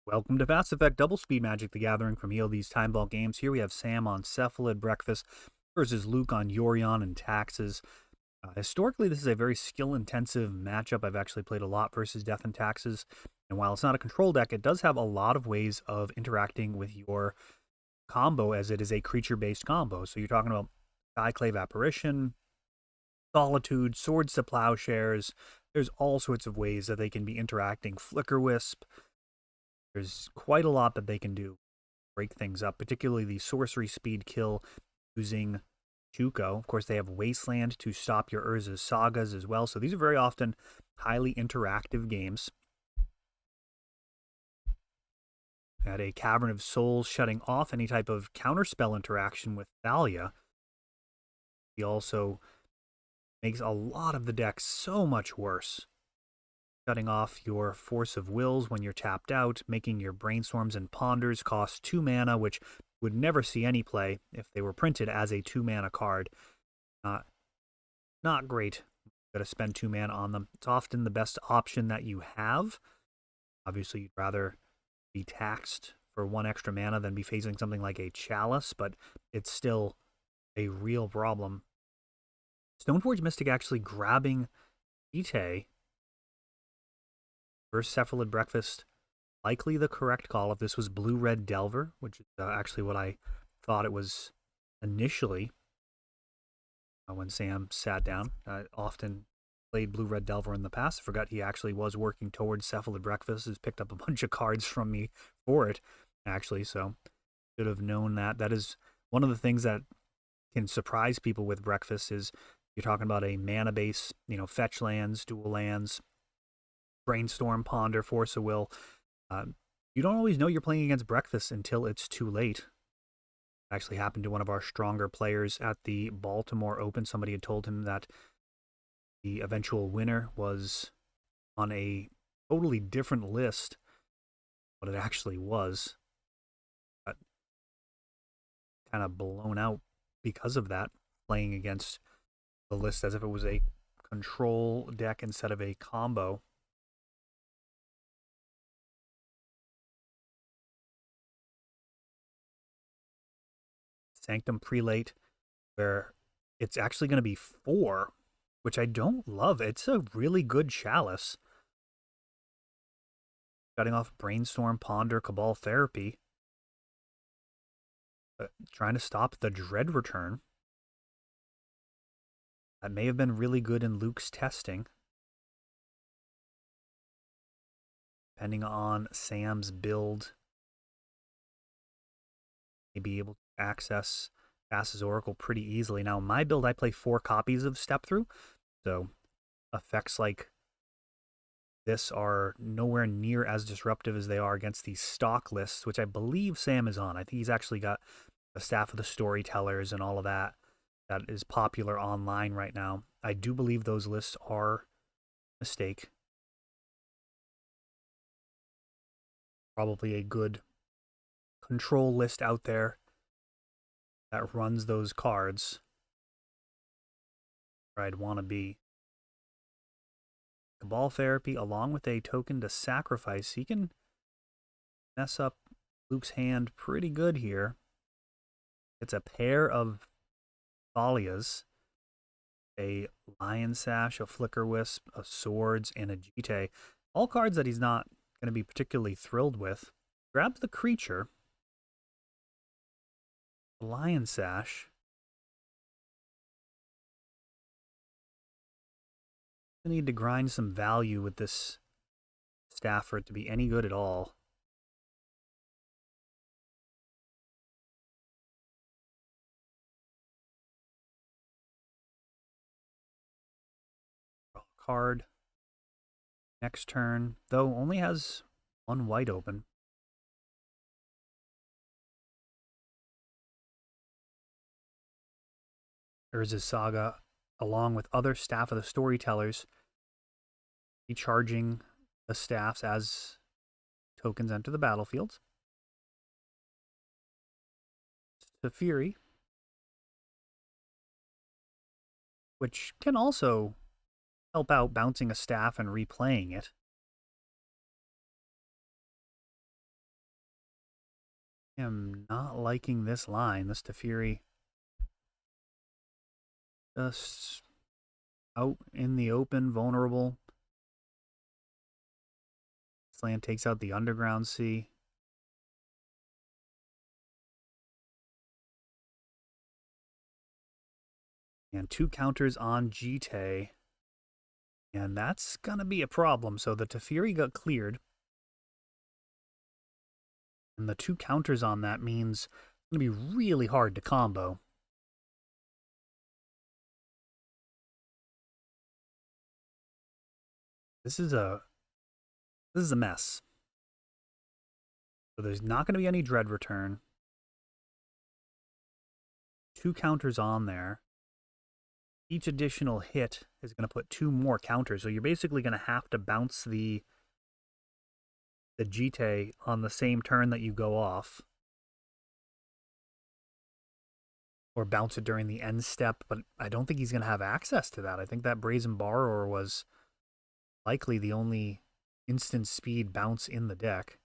Welcome to Fast Effect Double Speed Magic the Gathering from ELD's Time Vault Games. Here we have Sam on Cephalid Breakfast versus Luke on Yorion and Taxes. Historically, this is a very skill-intensive matchup. I've actually played a lot versus Death and Taxes. And while it's not a control deck, it does have a lot of ways of interacting with your combo as it is a creature-based combo. So you're talking about Skyclave Apparition, Solitude, Swords to Plowshares. There's all sorts of ways that they can be interacting. Flicker Wisp. There's quite a lot that they can do, break things up, particularly the sorcery speed kill using Juko. Of course, they have Wasteland to stop your Urza's Sagas as well. So these are very often highly interactive games. At a Cavern of Souls shutting off any type of counterspell interaction with Thalia. He also makes a lot of the deck so much worse. Shutting off your Force of Wills when you're tapped out, making your Brainstorms and Ponders cost 2 mana, which would never see any play if they were printed as a 2 mana card. Not great. Got to spend 2 mana on them. It's often the best option that you have. Obviously, you'd rather be taxed for 1 extra mana than be facing something like a Chalice, but it's still a real problem. Stoneforge Mystic actually grabbing Vitae versus Cephalid Breakfast, likely the correct call if this was Blue-Red Delver, which is actually what I thought it was initially when Sam sat down. Often played Blue-Red Delver in the past. I forgot he actually was working towards Cephalid Breakfast. Has picked up a bunch of cards from me for it, actually, so should have known that. That is one of the things that can surprise people with Breakfast is you're talking about a mana base, fetch lands, dual lands, Brainstorm, Ponder, Force of Will. You don't always know you're playing against Breakfast until it's too late. It actually happened to one of our stronger players at the Baltimore Open. Somebody had told him that the eventual winner was on a totally different list what it actually was. Got kind of blown out because of that, playing against the list as if it was a control deck instead of a combo. Sanctum Prelate, where it's actually going to be 4, which I don't love. It's a really good Chalice. Cutting off Brainstorm, Ponder, Cabal Therapy. Trying to stop the Dread Return. That may have been really good in Luke's testing. Depending on Sam's build, may be able to access Thassa's Oracle pretty easily. Now, in my build, I play 4 copies of Step Through, so effects like this are nowhere near as disruptive as they are against these stock lists, which I believe Sam is on. I think he's actually got the Staff of the Storytellers and all of that is popular online right now. I do believe those lists are a mistake. Probably a good control list out there that runs those cards where I'd want to be. Cabal Therapy along with a token to sacrifice. He can mess up Luke's hand pretty good here. It's a pair of Thalias, a Lion Sash, a Flicker Wisp, a Swords, and a Jite. All cards that he's not going to be particularly thrilled with. Grabs the creature. Lion Sash. I need to grind some value with this staff for it to be any good at all. Card. Next turn, though, only has 1 white open. Urza's Saga, along with other Staff of the Storytellers, recharging the staffs as tokens enter the battlefield. Fury, which can also help out bouncing a staff and replaying it. I am not liking this line. This Teferi just out in the open, vulnerable. This land takes out the Underground Sea. And 2 counters on Jite. And that's going to be a problem. So the Teferi got cleared. And the 2 counters on that means it's going to be really hard to combo. This is a mess. So there's not going to be any Dread Return. 2 counters on there. Each additional hit is going to put 2 more counters. So you're basically going to have to bounce the Jite on the same turn that you go off. Or bounce it during the end step, but I don't think he's going to have access to that. I think that Brazen Borrower was likely the only instant speed bounce in the deck.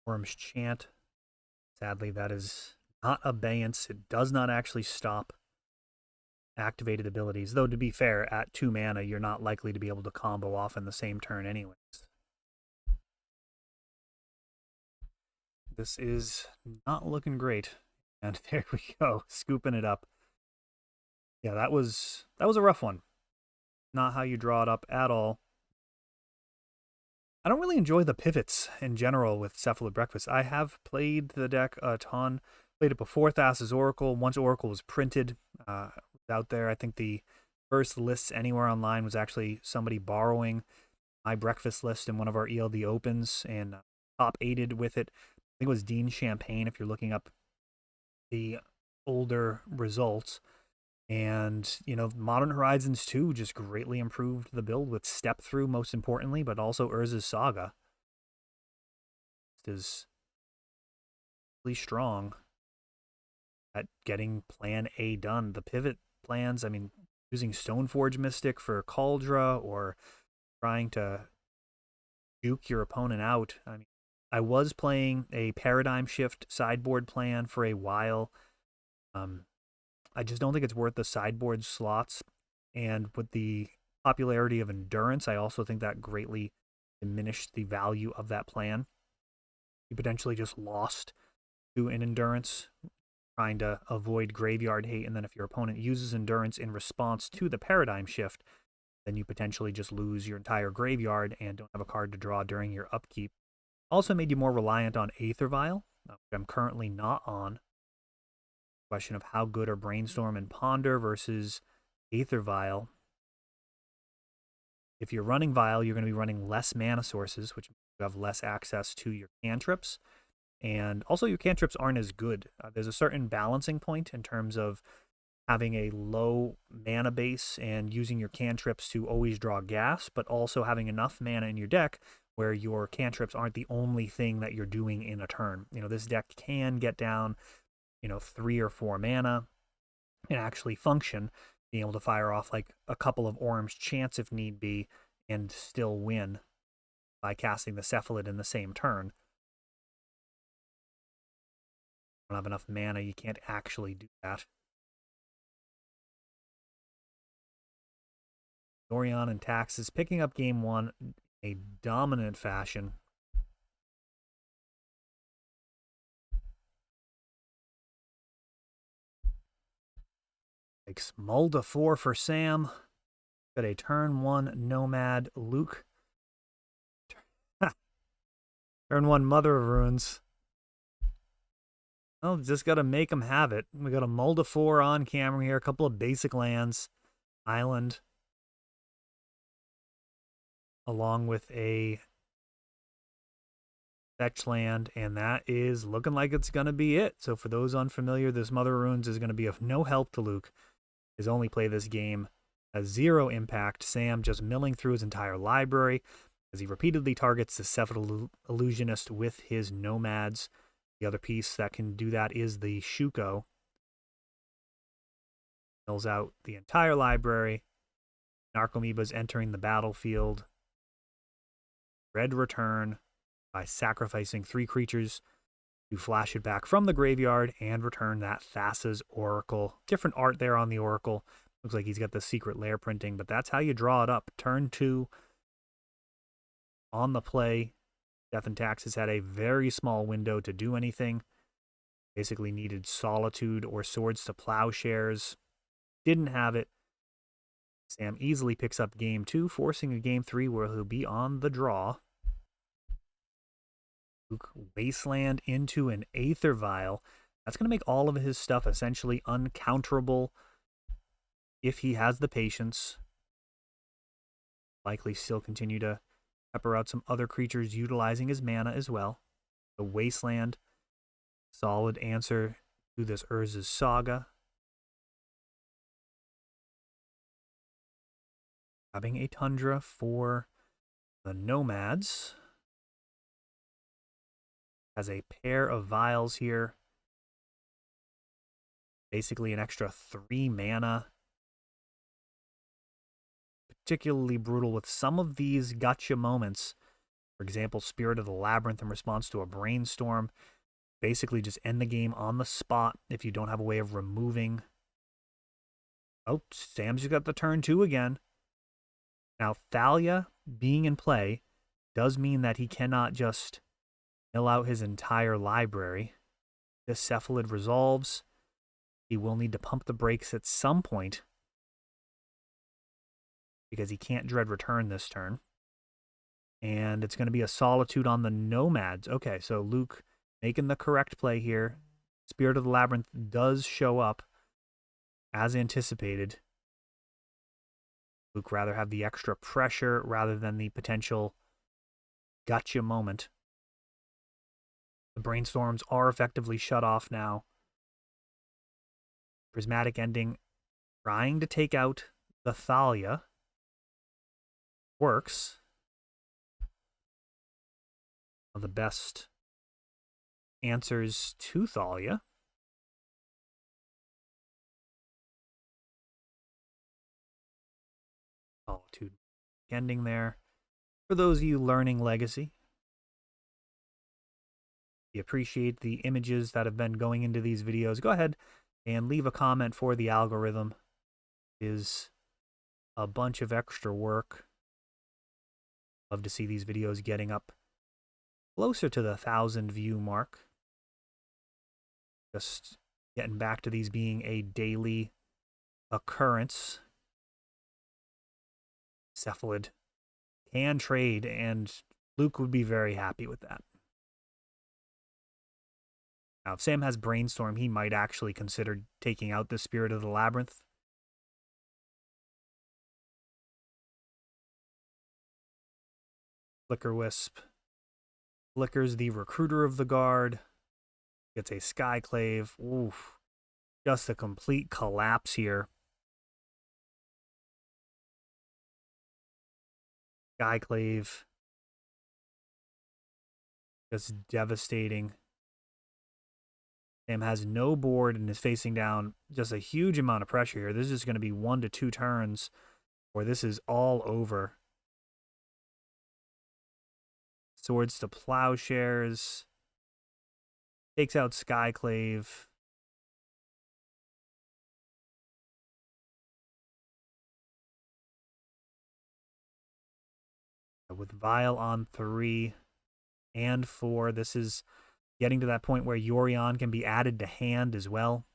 Worm's Chant. Sadly, that is not abeyance. It does not actually stop activated abilities. Though, to be fair, at 2 mana, you're not likely to be able to combo off in the same turn anyways. This is not looking great. And there we go, scooping it up. Yeah, that was a rough one. Not how you draw it up at all. I don't really enjoy the pivots in general with Cephalid Breakfast. I have played the deck a ton. Played it before Thassa's Oracle. Once Oracle was printed out there, I think the first lists anywhere online was actually somebody borrowing my breakfast list in one of our ELD opens and top aided with it. I think it was Dean Champagne if you're looking up the older results. And, you know, Modern Horizons 2 just greatly improved the build with Step Through, most importantly, but also Urza's Saga. It is really strong at getting Plan A done. The pivot plans, I mean, using Stoneforge Mystic for Cauldra or trying to juke your opponent out. I mean, I was playing a Paradigm Shift sideboard plan for a while. I just don't think it's worth the sideboard slots. And with the popularity of Endurance, I also think that greatly diminished the value of that plan. You potentially just lost to an Endurance, trying to avoid graveyard hate. And then if your opponent uses Endurance in response to the Paradigm Shift, then you potentially just lose your entire graveyard and don't have a card to draw during your upkeep. Also made you more reliant on Aether Vial, which I'm currently not on. Question of how good are Brainstorm and Ponder versus Aether Vial. If you're running Vial, you're going to be running less mana sources, which means you have less access to your cantrips. And also your cantrips aren't as good. There's a certain balancing point in terms of having a low mana base and using your cantrips to always draw gas, but also having enough mana in your deck where your cantrips aren't the only thing that you're doing in a turn. You know, this deck can get down, 3 or 4 mana and actually function, being able to fire off like a couple of Orm's Chants if need be and still win by casting the Cephalid in the same turn. Don't have enough mana, you can't actually do that. Yorion and Taxes picking up game 1 in a dominant fashion. Takes Mulda 4 for Sam. Got a turn 1 Nomad Luke. Turn 1 Mother of Runes. Oh, just got to make them have it. We got a Mulda 4 on camera here. A couple of basic lands. Island. Along with a fetch land. And that is looking like it's going to be it. So for those unfamiliar, this Mother of Runes is going to be of no help to Luke. His only play this game has 0 impact. Sam just milling through his entire library as he repeatedly targets the Cephalid Illusionist with his Nomads. The other piece that can do that is the Shuko. Fills out the entire library. Narcomoeba's entering the battlefield. Red return by sacrificing 3 creatures to flash it back from the graveyard and return that Thassa's Oracle. Different art there on the Oracle. Looks like he's got the secret lair printing, but that's how you draw it up. Turn 2 on the play. Death and Taxes had a very small window to do anything. Basically needed Solitude or Swords to Plowshares. Didn't have it. Sam easily picks up game 2, forcing a game 3 where he'll be on the draw. Luke Wasteland into an Aether Vial. That's going to make all of his stuff essentially uncounterable if he has the patience. Likely still continue to pepper out some other creatures utilizing his mana as well. The Wasteland, solid answer to this Urza's Saga. Grabbing a Tundra for the Nomads. Has a pair of vials here. Basically an extra 3 mana. Particularly brutal with some of these gotcha moments. For example, Spirit of the Labyrinth in response to a Brainstorm. Basically just end the game on the spot if you don't have a way of removing. Oh, Sam's got the turn 2 again. Now, Thalia being in play does mean that he cannot just mill out his entire library. This Cephalid resolves. He will need to pump the brakes at some point because he can't dread return this turn. And it's going to be a Solitude on the Nomads. Okay, so Luke making the correct play here. Spirit of the Labyrinth does show up as anticipated. Luke rather have the extra pressure rather than the potential gotcha moment. The Brainstorms are effectively shut off now. Prismatic Ending trying to take out the Thalia. Works. One of the best answers to Thalia. Solitude ending there. For those of you learning Legacy, we appreciate the images that have been going into these videos. Go ahead and leave a comment for the algorithm. It is a bunch of extra work. Love to see these videos getting up closer to the 1,000 view mark. Just getting back to these being a daily occurrence. Cephalid can trade, and Luke would be very happy with that. Now, if Sam has Brainstorm, he might actually consider taking out the Spirit of the Labyrinth. Flicker Wisp flickers the Recruiter of the Guard. Gets a Skyclave. Oof. Just a complete collapse here. Skyclave. Just devastating. Sam has no board and is facing down just a huge amount of pressure here. This is going to be 1 to 2 turns, or this is all over. Swords to Plowshares. Takes out Skyclave. With Vial on 3 and 4, this is getting to that point where Yorion can be added to hand as well.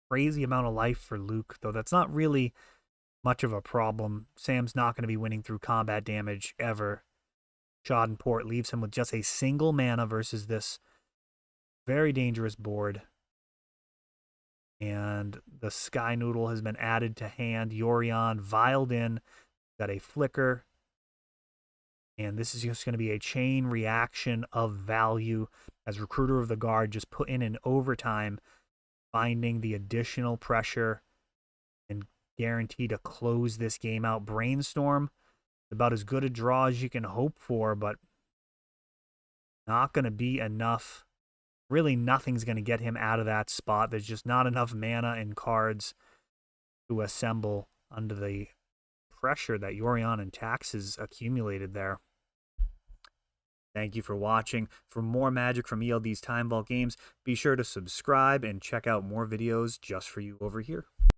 Crazy amount of life for Luke, though that's not really much of a problem. Sam's not going to be winning through combat damage ever. Schadenport leaves him with just a single mana versus this very dangerous board. And the Sky Noodle has been added to hand. Yorion vialed in. Got a Flicker. And this is just going to be a chain reaction of value as Recruiter of the Guard just put in an overtime, finding the additional pressure and guarantee to close this game out. Brainstorm, about as good a draw as you can hope for, but Not going to be enough. Really, nothing's going to get him out of that spot. There's just not enough mana and cards to assemble under the pressure that Yorion and Tax has accumulated there. Thank you for watching. For more magic from ELD's Time Vault games, be sure to subscribe and check out more videos just for you over here.